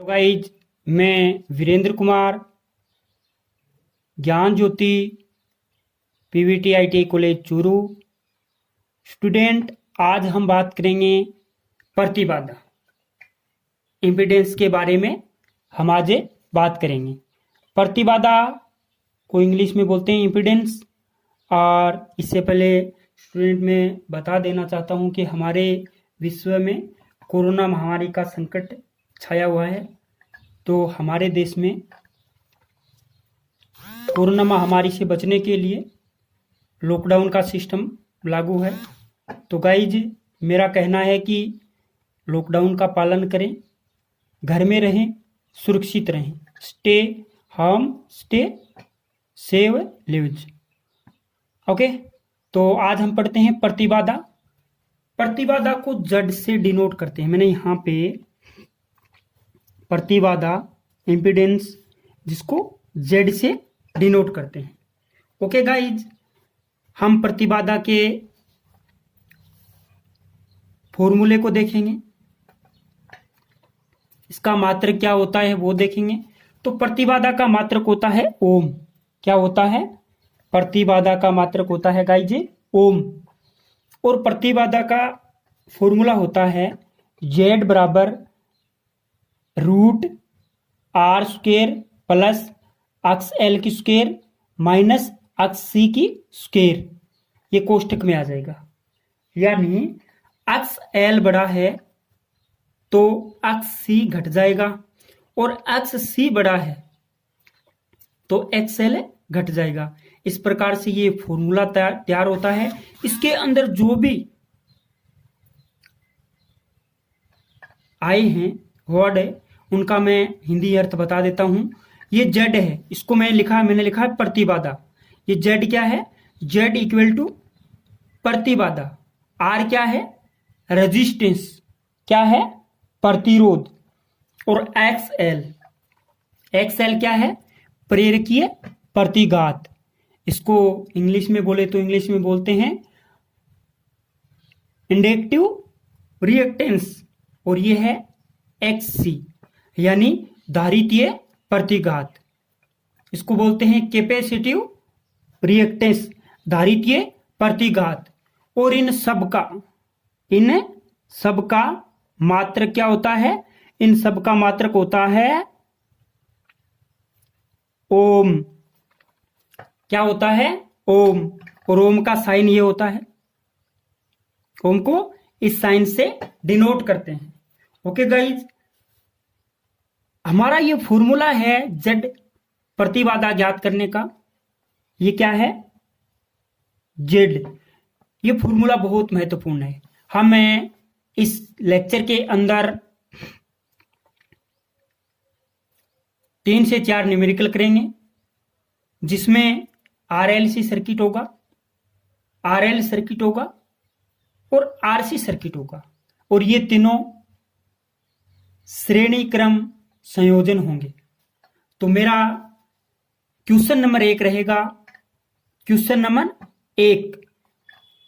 तो गाइज मैं Virendra Kumar Gyan Jyoti PVT ITI college Churu student. आज हम बात करेंगे प्रतिबाधा इम्पीडेंस के बारे में। हम आज बात करेंगे प्रतिबाधा को इंग्लिश में बोलते हैं इम्पीडेंस। और इससे पहले स्टूडेंट मैं बता देना चाहता हूं कि हमारे विश्व में कोरोना महामारी का संकट छाया हुआ है। तो हमारे देश में कोरोना महामारी से बचने के लिए लॉकडाउन का सिस्टम लागू है। तो गाइज मेरा कहना है कि लॉकडाउन का पालन करें, घर में रहें, सुरक्षित रहें। Stay home, stay save lives. Okay, तो आज हम पढ़ते हैं प्रतिबाधा। प्रतिबाधा को जेड से डिनोट करते हैं। मैंने यहाँ पे प्रतिबाधा इम्पीडेंस जिसको जेड से डिनोट करते हैं। ओके गाइज, हम प्रतिबाधा के फॉर्मूले को देखेंगे, इसका मात्रक क्या होता है वो देखेंगे। तो प्रतिबाधा का मात्रक होता है ओम। क्या होता है? प्रतिबाधा का मात्रक होता है गाइज ओम। और प्रतिबाधा का फॉर्मूला होता है जेड बराबर root R square plus X L की स्क्वेयर माइनस एक्स सी की स्क्वेयर। ये कोष्टक में आ जाएगा। यानी एक्स एल बड़ा है तो एक्स सी घट जाएगा, और एक्स सी बड़ा है तो एक्स एल घट जाएगा। इस प्रकार से ये फॉर्मूला तैयार होता है। इसके अंदर जो भी आए हैं वर्ड है उनका मैं हिंदी अर्थ बता देता हूं। ये जेड है, इसको मैंने लिखा है प्रतिबाधा। ये जेड क्या है? जेड इक्वल टू प्रतिबाधा। आर क्या है? रेजिस्टेंस। क्या है? प्रतिरोध। और एक्स एल क्या है? प्रेरकीय प्रतिघात। इसको इंग्लिश में बोले तो इंग्लिश में बोलते हैं इंडक्टिव रिएक्टेंस। और ये है एक्स सी यानी धारितीय प्रतिघात। इसको बोलते हैं कैपेसिटिव रिएक्टेंस, धारितीय प्रतिघात। और इन सब का मात्रक क्या होता है? इन सब का मात्रक होता है ओम। क्या होता है? ओम। और ओम का साइन ये होता है। ओम को इस साइन से डिनोट करते हैं। ओके गाइज, हमारा ये फॉर्मूला है जेड प्रतिबाधा ज्ञात करने का। ये क्या है? जेड। ये फॉर्मूला बहुत महत्वपूर्ण है। हम इस लेक्चर के अंदर 3 से 4 न्यूमेरिकल करेंगे, जिसमें आरएलसी सर्किट होगा, आरएल सर्किट होगा और आरसी सर्किट होगा। और ये तीनों श्रेणी क्रम संयोजन होंगे। तो मेरा क्वेश्चन नंबर 1 रहेगा। क्वेश्चन नंबर 1,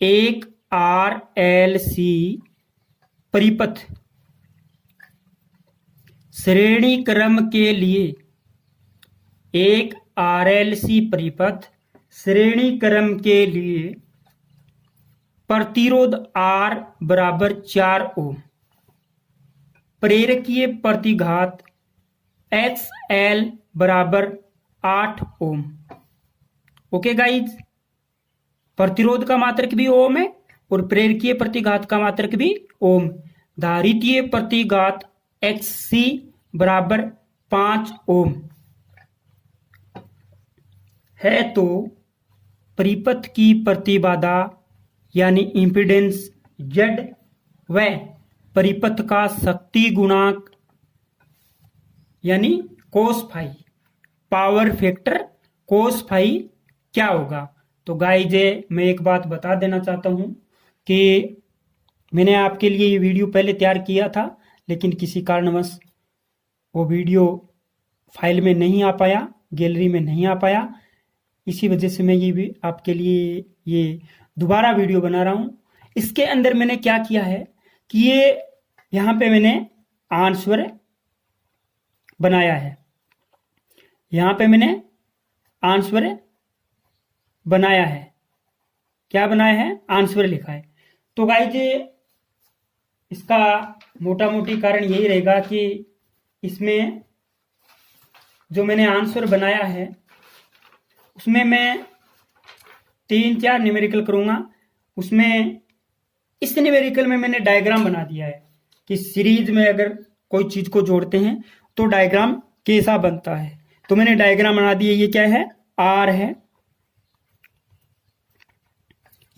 एक आरएलसी परिपथ श्रेणी क्रम के लिए, एक आरएलसी परिपथ श्रेणी क्रम के लिए प्रतिरोध R बराबर 4 ओम, प्रेरकीय प्रतिघात XL बराबर 8 ओम। ओके गाइज, प्रतिरोध का मात्रक भी ओम है और प्रेरकीय प्रतिघात का मात्रक भी ओम। धारितीय प्रतिघात XC बराबर 5 ओम है। तो परिपथ की प्रतिबाधा यानी इम्पीडेंस जेड व परिपथ का शक्ति गुणांक यानी cos phi, power factor cos phi क्या होगा? तो गाइज मैं एक बात बता देना चाहता हूं कि मैंने आपके लिए ये वीडियो पहले तैयार किया था, लेकिन किसी कारणवश वो वीडियो फाइल में नहीं आ पाया, गैलरी में नहीं आ पाया। इसी वजह से मैं ये भी आपके लिए ये दोबारा वीडियो बना रहा हूं। इसके अंदर मैंने क्या किया है कि ये यहाँ पे मैंने आंसर बनाया है। यहां पे मैंने आंसर बनाया है। क्या बनाया है? आंसर लिखा है। तो गाइज इसका मोटा मोटी कारण यही रहेगा कि इसमें जो मैंने आंसर बनाया है उसमें मैं 3-4 न्यूमेरिकल करूंगा। उसमें इस न्यूमेरिकल में मैंने डायग्राम बना दिया है कि सीरीज में अगर कोई चीज को जोड़ते हैं तो डायग्राम कैसा बनता है। तो मैंने डायग्राम बना दिया। ये क्या है? आर है,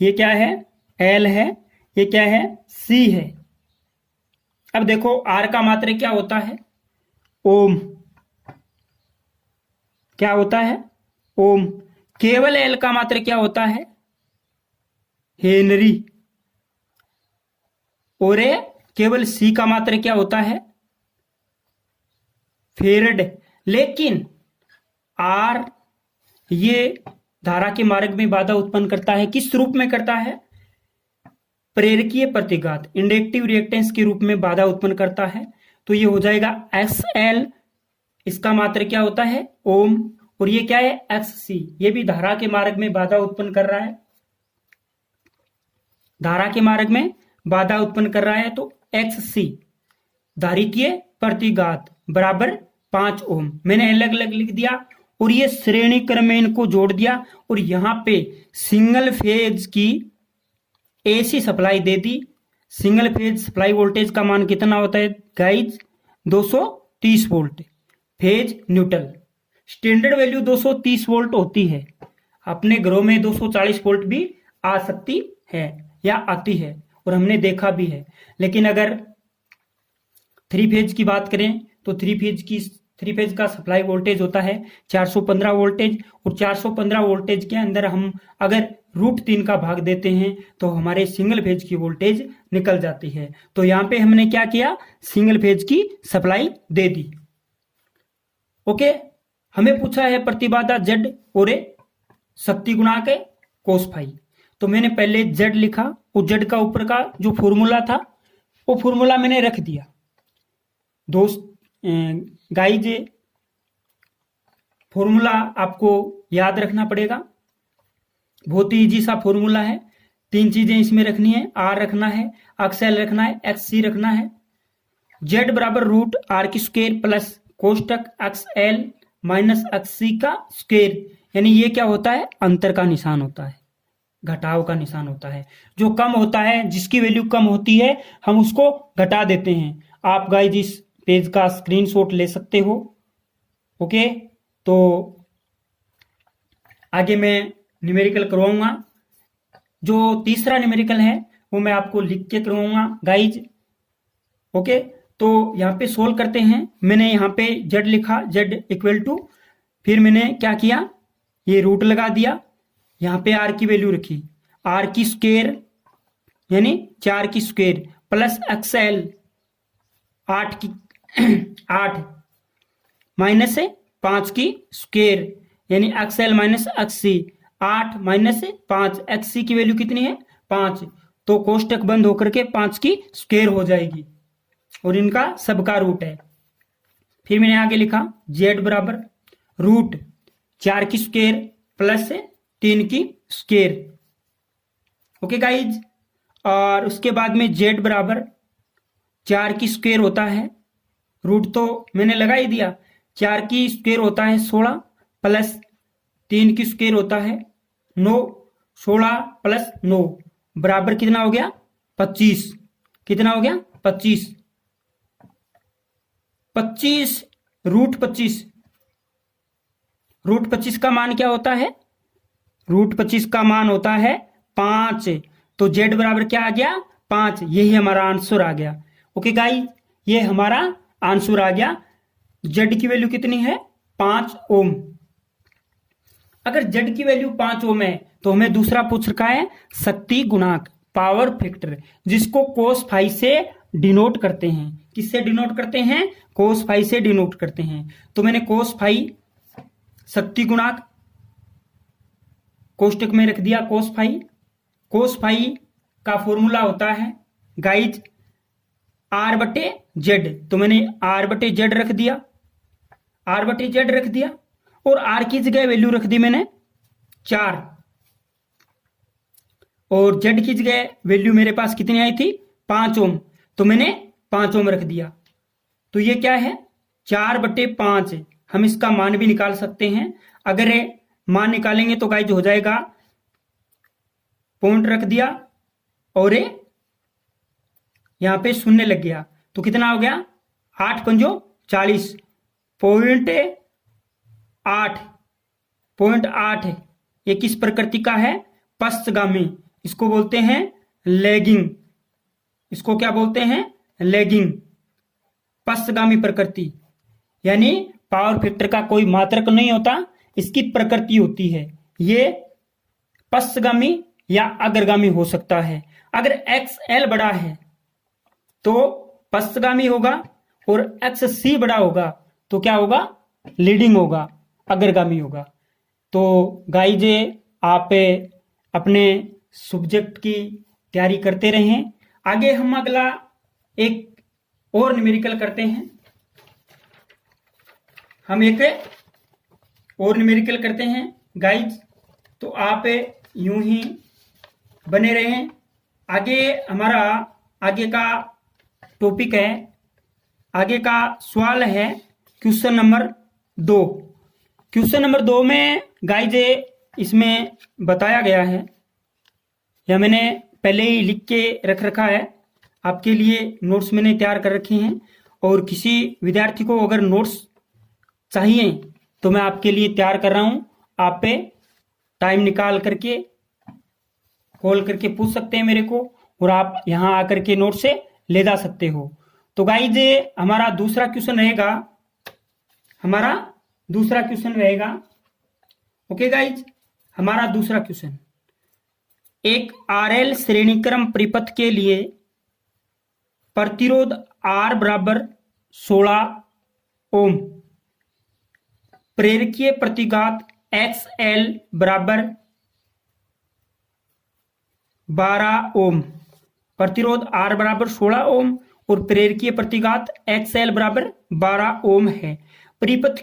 ये क्या है? एल है, ये क्या है? सी है। अब देखो आर का मात्रक क्या होता है? ओम। क्या होता है? ओम। केवल एल का मात्रक क्या होता है? हेनरी। और केवल सी का मात्रक क्या होता है? फेरड। लेकिन आर ये धारा के मार्ग में बाधा उत्पन्न करता है। किस रूप में करता है? प्रेरकीय प्रतिघात, इंडक्टिव रिएक्टेंस के रूप में बाधा उत्पन्न करता है। तो ये हो जाएगा SL, इसका मात्रक क्या होता है? ओम। और ये क्या है? XC, ये भी धारा के मार्ग में बाधा उत्पन्न कर रहा है। धारा के मार्ग में बाधा उत्पन्न कर रहा है। तो XC धारिकीय प्रतिघात बराबर 5 ओम। मैंने अलग अलग लिख दिया और ये श्रेणी क्रम में इनको जोड़ दिया और यहां पे सिंगल फेज की AC सप्लाई दे दी। सिंगल फेज सप्लाई वोल्टेज का मान कितना होता है guys? 230 volt. Phase neutral standard value 230 volt होती है। अपने घरों में 240 वोल्ट भी आ सकती है या आती है और हमने देखा भी है। लेकिन अगर 3 फेज की बात करें तो 3 फेज का सप्लाई वोल्टेज होता है 415 वोल्टेज। और 415 वोल्टेज के अंदर हम अगर √3 का भाग देते हैं तो हमारे सिंगल फेज की वोल्टेज निकल जाती है। तो यहां पे हमने क्या किया? सिंगल फेज की सप्लाई दे दी। ओके, हमें पूछा है प्रतिबाधा Z और शक्ति गुणांक cos फाई। तो मैंने पहले Z लिखा और Z का ऊपर का जो फॉर्मूला था वो फॉर्मूला मैंने रख दिया। दोस्त गाइज फॉर्मूला आपको याद रखना पड़ेगा। बहुत ही इजी सा फॉर्मूला है। 3 चीजें इसमें रखनी है। R रखना है, XL रखना है, XC रखना है। Z बराबर √R² प्लस कोष्टक XL माइनस XC का स्क्वायर। यानी ये क्या होता है? अंतर का निशान होता है, घटाव का निशान होता है। जो कम होता है, जिसकी वैल्यू कम होती है, हम उसको घटा देते हैं। आप गाइज इस पेज का स्क्रीनशॉट ले सकते हो। ओके, तो आगे मैं न्यूमेरिकल करवाऊंगा। जो तीसरा न्यूमेरिकल है वो मैं आपको लिख के करवाऊंगा गाइज। ओके, तो यहां पे सोल्व करते हैं। मैंने यहां पे Z लिखा, Z इक्वल टू, फिर मैंने क्या किया? ये रूट लगा दिया। यहां पे R की वैल्यू रखी, R की स्क्वायर यानी 4 की स्क्वायर प्लस XL 8 माइनस 5 की स्क्वायर यानी XL minus XC 8 minus 5। XC की वैल्यू कितनी है? 5। तो कोष्टक बंद होकर के 5 की स्क्वायर हो जाएगी और इनका सबका रूट है। फिर मैंने आगे लिखा Z बराबर √4 की स्क्वायर प्लस 3 की स्क्वायर। ओके गाइज, और उसके बाद में Z बराबर 4 की स्क्वायर होता है, रूट तो मैंने लगा ही दिया। 4 की स्क्वायर होता है 16 प्लस 3 की स्क्वायर होता है 9। 16 प्लस 9 बराबर कितना हो गया? 25। कितना हो गया? 25। 25 √25। √25 का मान क्या होता है? √25 का मान होता है 5। तो Z बराबर क्या आ गया? 5। यही हमारा आंसर आ गया। ओके गाइस, ये हमारा आंसर आ गया। Z की वैल्यू कितनी है? 5 ओम। अगर Z की वैल्यू 5 ओम है तो हमें दूसरा पूछ रखा है शक्ति गुणांक, पावर फैक्टर, जिसको cos फाई से डिनोट करते हैं। किससे डिनोट करते हैं? cos फाई से डिनोट करते हैं। तो मैंने cos फाई शक्ति गुणांक कोष्टक में रख दिया cos फाई। cos फाई का फॉर्मूला होता है गाइज R/Z। तो मैंने R/Z रख दिया। आर बटे जेड रख दिया और आर की जगह वैल्यू रख दी मैंने 4 और जेड की जगह वैल्यू मेरे पास कितनी आई थी 5 ओम, तो मैंने 5 ओम रख दिया। तो ये क्या है 4/5। हम इसका मान भी निकाल सकते हैं। अगर ये मान निकालेंगे तो गाइज हो जाएगा, पॉइंट रख दिया और ये यहां पे शून्य लग गया तो कितना हो गया 8 पंजो 40, 0.8 ये किस प्रकृति का है पश्चगामी, इसको बोलते हैं लैगिंग। इसको क्या बोलते हैं लैगिंग, पश्चगामी प्रकृति। यानी पावर फैक्टर का कोई मात्रक नहीं होता, इसकी प्रकृति होती है। ये पश्चगामी या अग्रगामी हो सकता है। अगर XL बड़ा है तो पश्चगामी होगा और XC बड़ा होगा तो क्या होगा लीडिंग होगा, अग्रगामी होगा। तो गाइज आप अपने सब्जेक्ट की तैयारी करते रहें। आगे हम अगला एक और न्यूमेरिकल करते हैं। हम एक और न्यूमेरिकल करते हैं गाइज, तो आप यूं ही बने रहें। आगे हमारा आगे का टॉपिक है, आगे का सवाल है क्वेश्चन नंबर 2। क्वेश्चन नंबर 2 में गाइज इसमें बताया गया है, या मैंने पहले ही लिख के रख रखा है, आपके लिए नोट्स मैंने तैयार कर रखे हैं। और किसी विद्यार्थी को अगर नोट्स चाहिए तो मैं आपके लिए तैयार कर रहा हूं। आप पे टाइम निकाल करके कॉल करके पूछ सकते हैं मेरे को, और आप यहां आकर के नोट से ले जा सकते हो। तो गाइज हमारा दूसरा क्वेश्चन रहेगा, ओके गाइज। हमारा दूसरा क्वेश्चन, एक RL श्रेणीक्रम परिपथ के लिए प्रतिरोध R बराबर 16 ओम, प्रेरकीय प्रतिघात XL बराबर 12 ओम। प्रतिरोध R बराबर 16 ओम और प्रेरकीय प्रतिघात XL बराबर 12 ओम है। परिपथ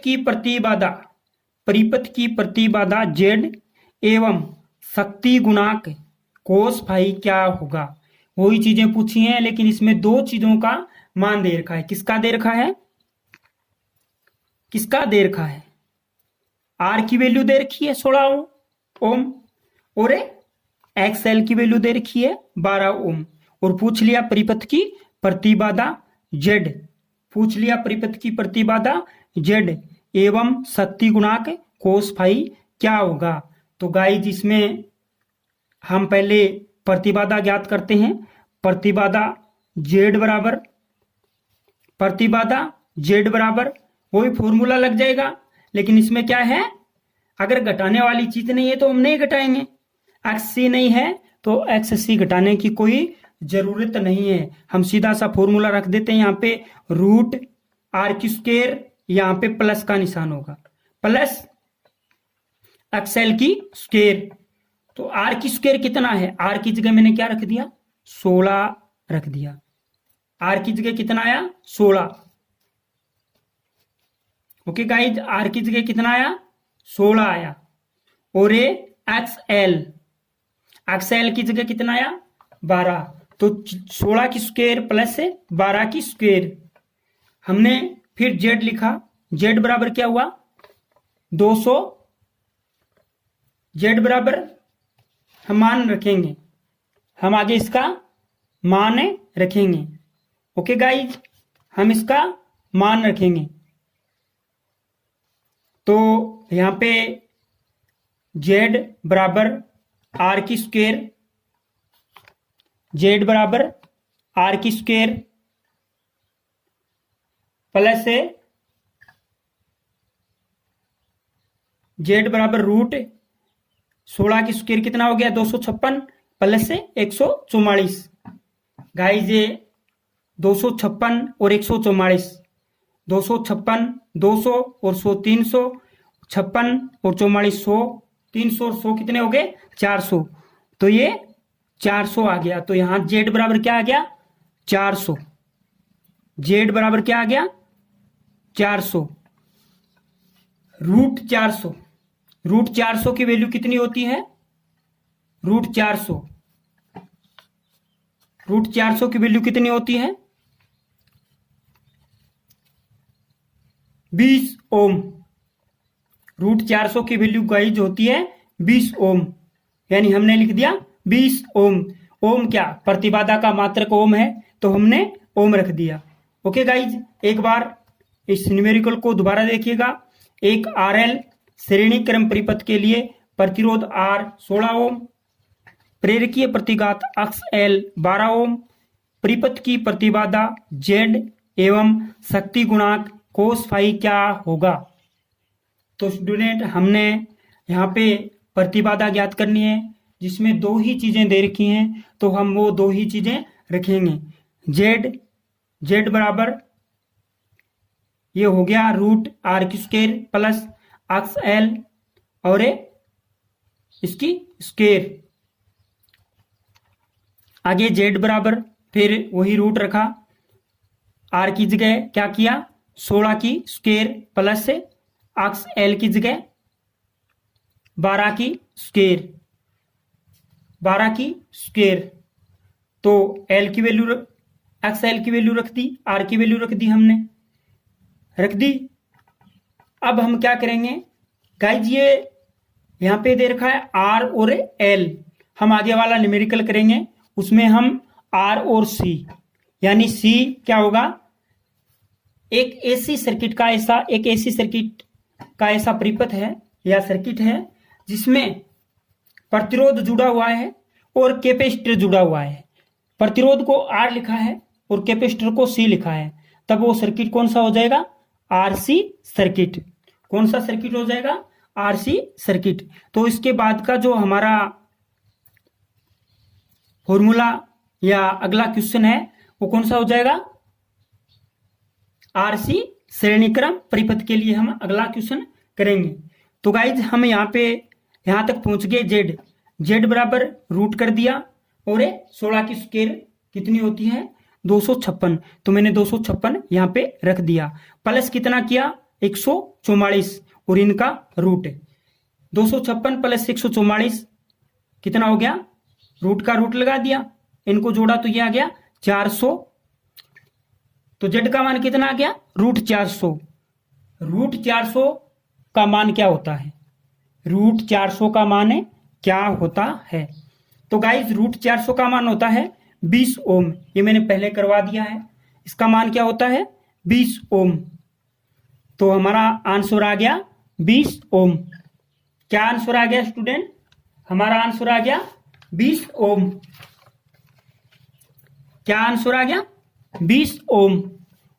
की प्रतिबाधा Z एवं शक्ति गुणांक कोस फाई क्या होगा। वही चीजें पूछी हैं, लेकिन इसमें 2 चीजों का मान दे रखा है। किसका दे रखा है R की वैल्यू दे रखी है 16 ओम और XL की वैल्यू दे रखी है 12 ओम, और पूछ लिया परिपथ की प्रतिबाधा Z एवं शक्ति गुणांक कोस फाई क्या होगा। तो गाइज इसमें हम पहले प्रतिबाधा ज्ञात करते हैं। प्रतिबाधा Z बराबर वही फॉर्मूला लग जाएगा, लेकिन इसमें क्या है, अगर घटाने वाली चीज नहीं है तो हम नहीं घटाएंगे। XC नहीं है तो XC घटाने की कोई जरूरत नहीं है। हम सीधा सा फॉर्मूला रख देते हैं यहाँ पे, √R², यहाँ पे प्लस का निशान होगा, प्लस XL की स्क्वायर। तो R² कितना है, R की जगह मैंने क्या रख दिया 16 रख दिया। R की जगह कितना आया 16। ओके गाइज, R की जगह कितना आया 16 आया। और ये XL की जगह कितना आया 12। तो 16 की स्क्वायर प्लस 12 की स्क्वायर। हमने फिर Z लिखा, Z बराबर क्या हुआ 200। Z बराबर हम मान रखेंगे, हम आगे इसका मान रखेंगे। ओके गाइज, हम इसका मान रखेंगे। तो यहां पे Z बराबर R² प्लस Z बराबर √16 की स्क्वायर कितना हो गया 256 प्लस 144। गाइज ये 256 और 144, 256 200 और 100 300, 56 और 44 100, 300 और 100 कितने हो गए 400। तो ये 400 आ गया। तो यहां Z बराबर क्या आ गया 400। Z बराबर क्या आ गया 400। √400, √400 की वैल्यू कितनी होती है? √400, √400 की वैल्यू कितनी होती है? 20 ओम। √400 की वैल्यू गाइज होती है 20 ओम, यानी हमने लिख दिया 20 ओम। ओम क्या? प्रतिबाधा का मात्रक ओम है, तो हमने ओम रख दिया। ओके गाइज, एक बार इस न्यूमेरिकल को दोबारा देखिएगा। एक RL श्रेणी क्रम परिपथ के लिए प्रतिरोध R 16 ओम, प्रेरकीय प्रतिघात अक्ष L 12 ओम, परिपथ की प्रतिबाधा Z एवं शक्ति गुणांक कोस फाई क्या होगा? तो स्टूडेंट, हमने यहाँ पे प्रतिबाधा ज्ञात करनी है, जिसमें दो ही चीजें दे रखी हैं, तो हम वो दो ही चीजें रखेंगे। Z बराबर ये हो गया √R² प्लस अक्ष L और इसकी स्क्वायर। आगे Z बराबर फिर वही रूट रखा, R की जगह क्या किया? 16 की स्क्वायर प्लस से अक्ष L की जगह 12 की स्क्वायर, 12 की स्क्वायर। तो L की वैल्यू अक्ष L की वैल्यू रख दी, R की वैल्यू रख दी, हमने रख दी। अब हम क्या करेंगे गाइज, ये यहां पे दे रखा है R और L, हम आगे वाला न्यूमेरिकल करेंगे, उसमें हम R और C, यानी C क्या होगा? एक एसी सर्किट का ऐसा परिपथ है या सर्किट है जिसमें प्रतिरोध जुड़ा हुआ है और कैपेसिटर जुड़ा हुआ है। प्रतिरोध को R लिखा है और कैपेसिटर को C लिखा है, तब वो सर्किट कौन सा हो जाएगा? RC circuit. कौन सा सर्किट हो जाएगा? RC circuit. तो इसके बाद का जो हमारा फॉर्मूला या अगला क्वेश्चन है वो कौन सा हो जाएगा? RC श्रेणीक्रम परिपथ के लिए हम अगला क्वेश्चन करेंगे। तो गाइज, हम यहां तक पहुंच गए। Z बराबर रूट कर दिया और 16 की स्क्वायर कितनी होती है? 256। तो मैंने 256 यहाँ पे रख दिया, प्लस कितना किया? 144 और इनका रूट 256 प्लस 144 कितना हो गया? रूट का रूट लगा दिया, इनको जोड़ा तो ये आ गया 400। तो Z का मान कितना आ गया? √400। √400 का मान क्या होता है? √400 का मान क्या होता है? तो गाइज, √400 का मान होता है 20 ओम। ये मैंने पहले करवा दिया है। इसका मान क्या होता है? 20 ओम। तो हमारा आंसर आ गया 20 ओम। क्या आंसर आ गया स्टूडेंट? हमारा आंसर आ गया 20 ओम। क्या आंसर आ गया? 20 ओम।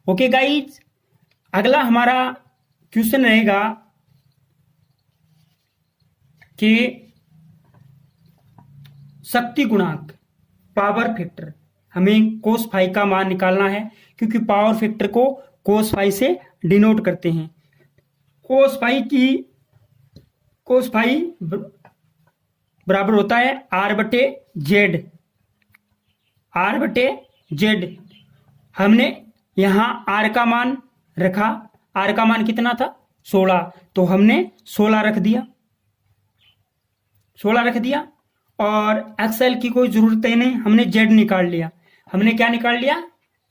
ओके गाइज, अगला हमारा क्वेश्चन रहेगा कि शक्ति गुणांक, पावर फैक्टर, हमें कोस फाई का मान निकालना है, क्योंकि पावर फैक्टर को कोस फाई से डिनोट करते हैं। कोस फाई बराबर होता है R/Z। R/Z। हमने यहां R का मान रखा, R का मान कितना था? 16। तो हमने 16 रख दिया, 16 रख दिया। और XL की कोई जरूरत ही नहीं, हमने Z निकाल लिया। हमने क्या निकाल लिया?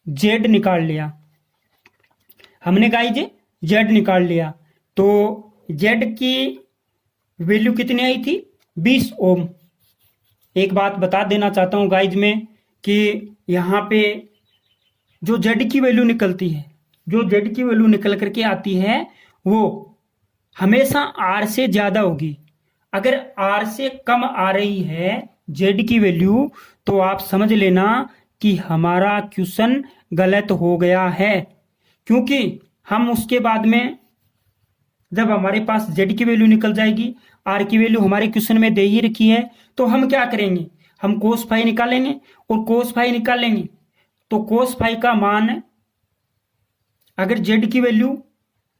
Z निकाल लिया। हमने गाइज Z निकाल लिया। तो Z की वैल्यू कितनी आई थी? 20 ओम। एक बात बता देना चाहता हूं गाइज में कि यहां पे जो Z की वैल्यू निकलती है, जो Z की वैल्यू निकल करके आती है, वो हमेशा R से ज्यादा होगी। अगर R से कम आ रही है Z की वैल्यू, तो आप समझ लेना कि हमारा क्वेश्चन गलत हो गया है, क्योंकि हम उसके बाद में जब हमारे पास Z की वैल्यू निकल जाएगी, R की वैल्यू हमारे क्वेश्चन में दे ही रखी है, तो हम क्या करेंगे? हम कोस फाई निकालेंगे, और कोस फाई निकालेंगे तो कोस फाई का मान, अगर Z की वैल्यू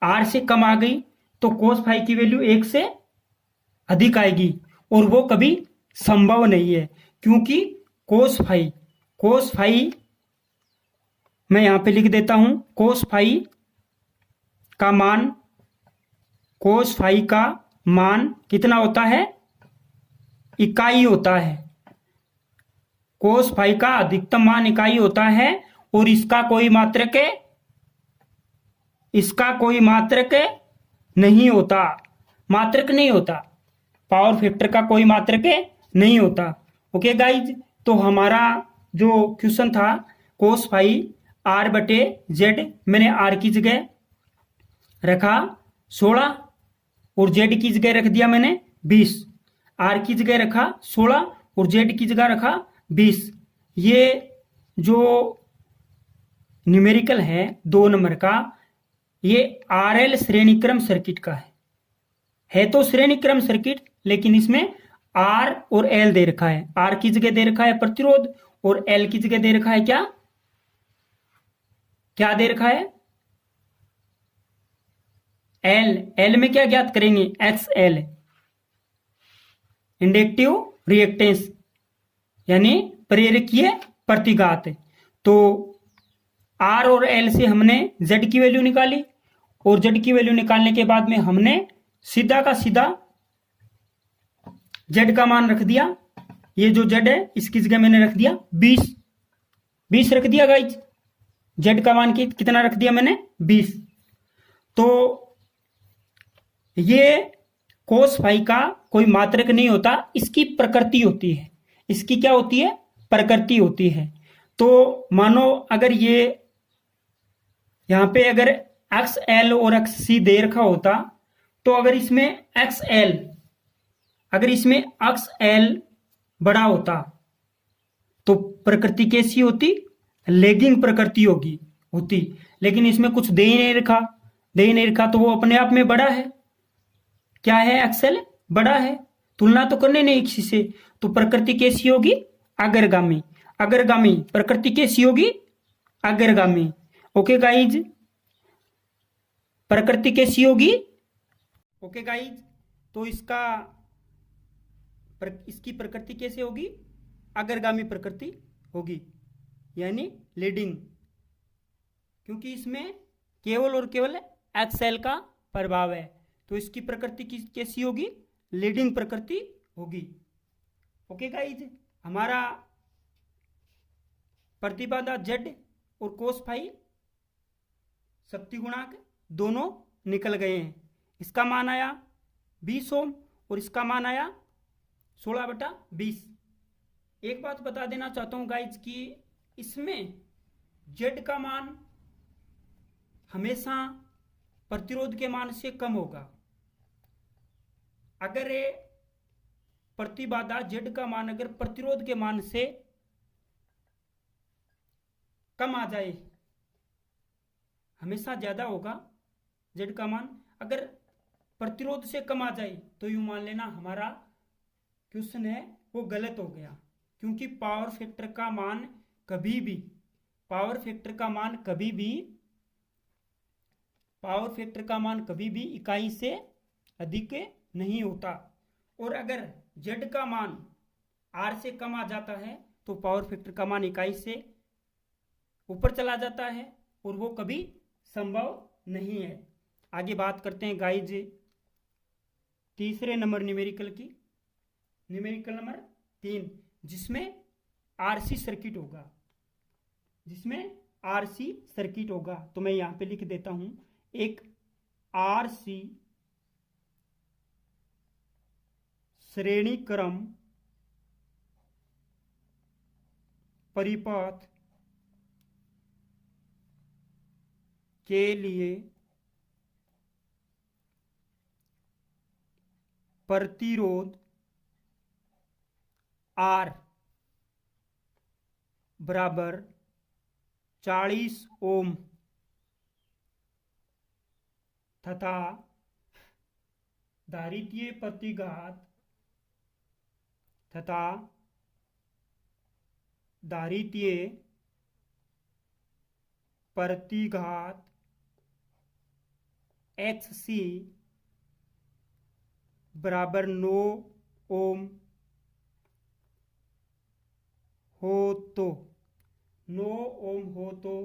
R से कम आ गई तो कोस फाई की वैल्यू 1 से अधिक आएगी, और वो कभी संभव नहीं है, क्योंकि कोस फाई मैं यहां पे लिख देता हूं, कोस फाई का मान कोस फाई का मान कितना होता है, इकाई होता है। कोस फाई का अधिकतम मान इकाई होता है और इसका कोई मात्रक नहीं होता, मात्रक नहीं होता, पावर फैक्टर का कोई मात्रक नहीं होता। ओके गाइज, तो हमारा जो क्वेश्चन था कोस फाई आर बटे जेड, मैंने आर की जगह रखा 16 और जेड की जगह रख दिया मैंने 20। आर की जगह रखा 16 और जेड की जगह रखा 20। ये जो न्यूमेरिकल है 2 नंबर का, ये आरएल श्रेणी क्रम सर्किट का है तो श्रेणी क्रम सर्किट, लेकिन इसमें आर और एल दे रखा है। आर की जगह दे रखा है प्रतिरोध और एल की जगह दे रखा है क्या क्या दे रखा है, एल। एल में क्या ज्ञात करेंगे, एक्स एल, इंडक्टिव रिएक्टेंस यानी प्रेरकीय प्रतिघात। तो आर और एल से हमने जेड की वैल्यू निकाली और जेड की वैल्यू निकालने के बाद में हमने सीधा का सीधा जेड का मान रख दिया। ये जो जेड है इसकी जगह मैंने रख दिया 20 रख दिया गाइज। जेड का मान कितना रख दिया मैंने 20। तो ये कोस फाई का कोई मात्रक नहीं होता, इसकी प्रकृति होती है। इसकी क्या होती है, प्रकृति होती है। तो मानो अगर ये यहां पे अगर एक्स एल और एक्स सी दे रखा होता, तो अगर इसमें एक्स एल बड़ा होता तो प्रकृति कैसी होती, लेगिंग प्रकृति होती। लेकिन इसमें कुछ दे ही नहीं रखा तो वो अपने आप में बड़ा है। क्या है, एक्सएल बड़ा है, तुलना तो करने नहीं किसी से, तो प्रकृति कैसी होगी, अग्रगामी। प्रकृति कैसी होगी, अग्रगामी। ओके गाइज, प्रकृति कैसी होगी, ओके गाइज। तो इसकी प्रकृति कैसे होगी, अग्रगामी प्रकृति होगी यानी लीडिंग, क्योंकि इसमें केवल और केवल एक्सएल का प्रभाव है। तो इसकी प्रकृति कैसी होगी, लीडिंग प्रकृति होगी। ओके गाइज, हमारा प्रतिबाधा जेड और कोस फाई शक्ति गुणांक दोनों निकल गए हैं। इसका मान आया 20 ओम और इसका मान आया 16/20। एक बात बता देना चाहता हूं गाइज कि इसमें जेड का मान हमेशा प्रतिरोध के मान से कम होगा। अगर ये प्रतिबाधा जेड का मान अगर प्रतिरोध के मान से कम आ जाए, हमेशा ज्यादा होगा जेड का मान, अगर प्रतिरोध से कम आ जाए तो यूं मान लेना हमारा क्वेश्चन है वो गलत हो गया। क्योंकि पावर फैक्टर का मान कभी भी इकाई से अधिक नहीं होता। और अगर जेड का मान आर से कम आ जाता है तो पावर फैक्टर का मान इकाई से ऊपर चला जाता है और वो कभी संभव नहीं है। आगे बात करते हैं गाइज तीसरे नंबर न्यूमेरिकल की, न्यूमेरिकल नंबर 3, जिसमें आरसी सर्किट होगा। तो मैं यहां पे लिख देता हूं, एक आरसी श्रेणी क्रम परिपथ के लिए प्रतिरोध R बराबर 40 ओम तथा धारितीय प्रतिघात XC बराबर 9 ओम हो तो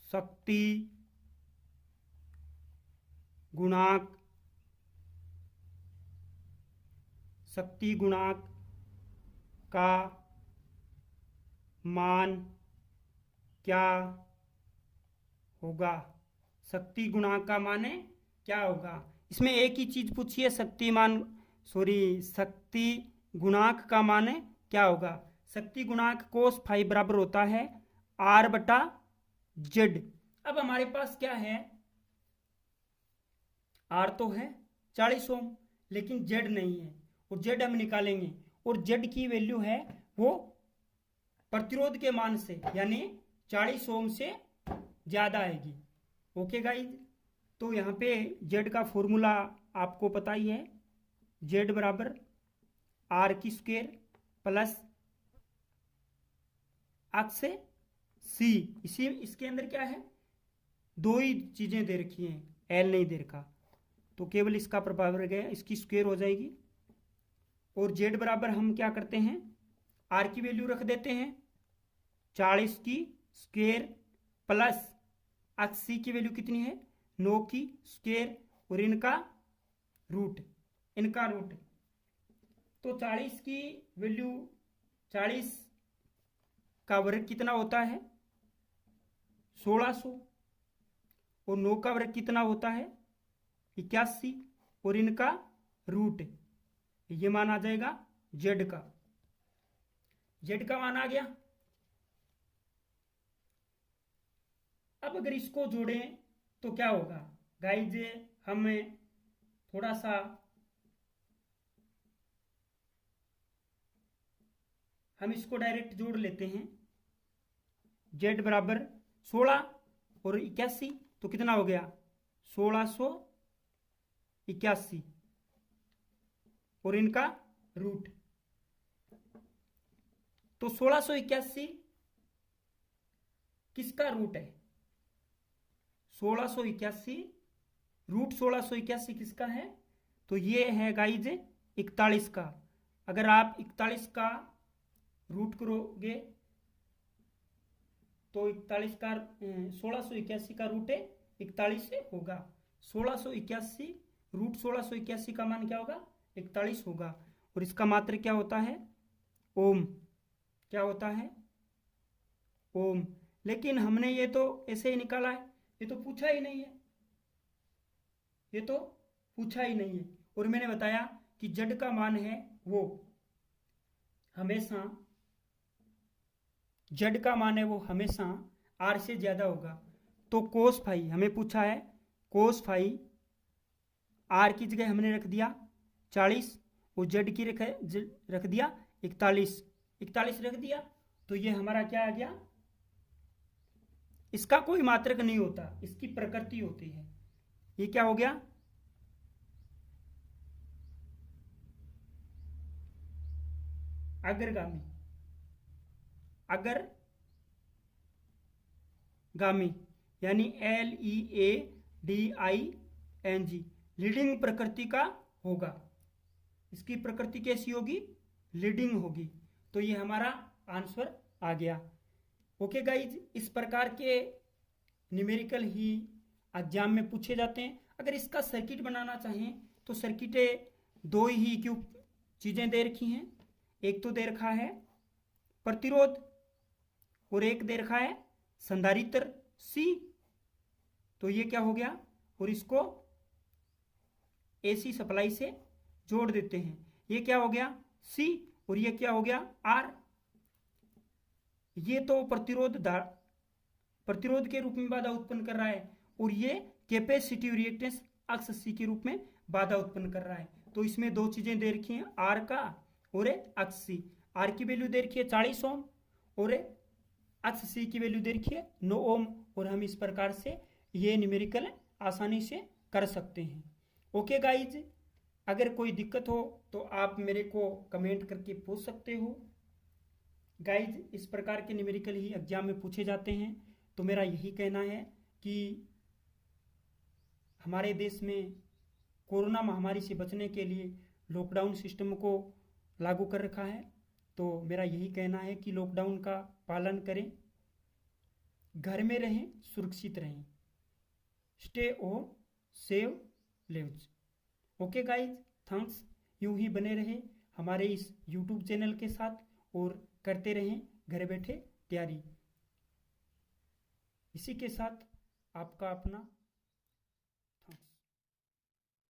शक्ति गुणांक, शक्ति गुणांक का मान क्या होगा। शक्ति गुणांक का मान है क्या होगा। इसमें एक ही चीज पूछी है, शक्ति गुणांक का मान है क्या होगा। शक्ति गुणांक कोस फाई बराबर होता है R बटा जेड। अब हमारे पास क्या है, R तो है 40 ओम, लेकिन जेड नहीं है, और जेड हम निकालेंगे, और जेड की वैल्यू है वो प्रतिरोध के मान से, यानी 40 ओम से ज्यादा आएगी। ओके गाइज, तो यहाँ पे जेड का फॉर्मूला आपको पता ही है, जेड बराबर आर की स्क्वायर प्लस अक्स सी। इसके अंदर क्या है, दो ही चीजें दे रखी हैं, एल नहीं दे रखा, तो केवल इसका प्रभाव रह गया, इसकी स्क्वायर हो जाएगी। और जेड बराबर हम क्या करते हैं, आर की वैल्यू रख देते हैं 40 की स्क्वायर प्लस अक्स सी की वैल्यू कितनी है 9 की स्क्वायर, और इनका रूट। तो 40 की वैल्यू, 40 का वर्ग कितना होता है 1600, और 9 का वर्ग कितना होता है 81, और इनका रूट, ये मान आ जाएगा जेड का मान आ गया। अब अगर इसको जोड़ें तो क्या होगा गाइज, हमें थोड़ा सा हम इसको डायरेक्ट जोड़ लेते हैं। जेड बराबर 16 और 81, तो कितना हो गया 1681, और इनका रूट। तो 1681 किसका रूट है, 1681 रूट 1681 किसका है, तो ये है गाइज 41 का। अगर आप 41 का रूट करोगे तो 41 का 1681 का रूट 41 से होगा। 1681 रूट 1681 का मान क्या होगा 41 होगा, और इसका मात्र क्या होता है ओम। क्या होता है ओम। लेकिन हमने ये तो ऐसे ही निकाला है, ये तो पूछा ही नहीं है, और मैंने बताया कि जेड का मान है वो हमेशा आर से ज्यादा होगा। तो कोस फाई हमें पूछा है, कोस फाई आर की जगह हमने रख दिया 40, और जेड की रख दिया 41 रख दिया, तो ये हमारा क्या आ गया, इसका कोई मात्रक नहीं होता, इसकी प्रकृति होती है। ये क्या हो गया अग्रगामी, यानी LEADING, लीडिंग प्रकृति का होगा। इसकी प्रकृति कैसी होगी, लीडिंग होगी। तो ये हमारा आंसर आ गया। ओके गाइज, इस प्रकार के न्यूमेरिकल ही एग्जाम में पूछे जाते हैं। अगर इसका सर्किट बनाना चाहें तो सर्किटें दो ही क्यों चीजें दे रखी हैं, एक तो दे रखा है प्रतिरोध, और एक दे रखा है संधारित्र C। तो ये क्या हो गया, और इसको AC सप्लाई से जोड़ देते हैं, ये क्या हो गया C, और ये क्या हो गया R। ये तो प्रतिरोध के रूप में बाधा उत्पन्न कर रहा है, और ये कैपेसिटिव रिएक्टेंस अक्स C के रूप में बाधा उत्पन्न कर रहा है। तो इसमें दो चीजें दे रखी हैं, R का और अक्स C। R की वैल्यू दे रखी है 40 ओम, और अक्स C की वैल्यू दे रखी है 9 ओम, और हम इस प्रकार से ये न्यूमेरिकल आसानी से कर सकते हैं। ओके गाइज, अगर कोई दिक्कत हो तो आप मेरे को कमेंट करके पूछ सकते हो। गाइज, इस प्रकार के न्यूमेरिकल ही एग्जाम में पूछे जाते हैं। तो मेरा यही कहना है कि हमारे देश में कोरोना महामारी से बचने के लिए लॉकडाउन सिस्टम को लागू कर रखा है। तो मेरा यही कहना है कि लॉकडाउन का पालन करें, घर में रहें, सुरक्षित रहें। Stay home, save lives. Okay guys, thanks. यूं ही बने रहे हमारे इस यूट्यूब चैनल के साथ और करते रहें घर बैठे तैयारी। इसी के साथ आपका अपना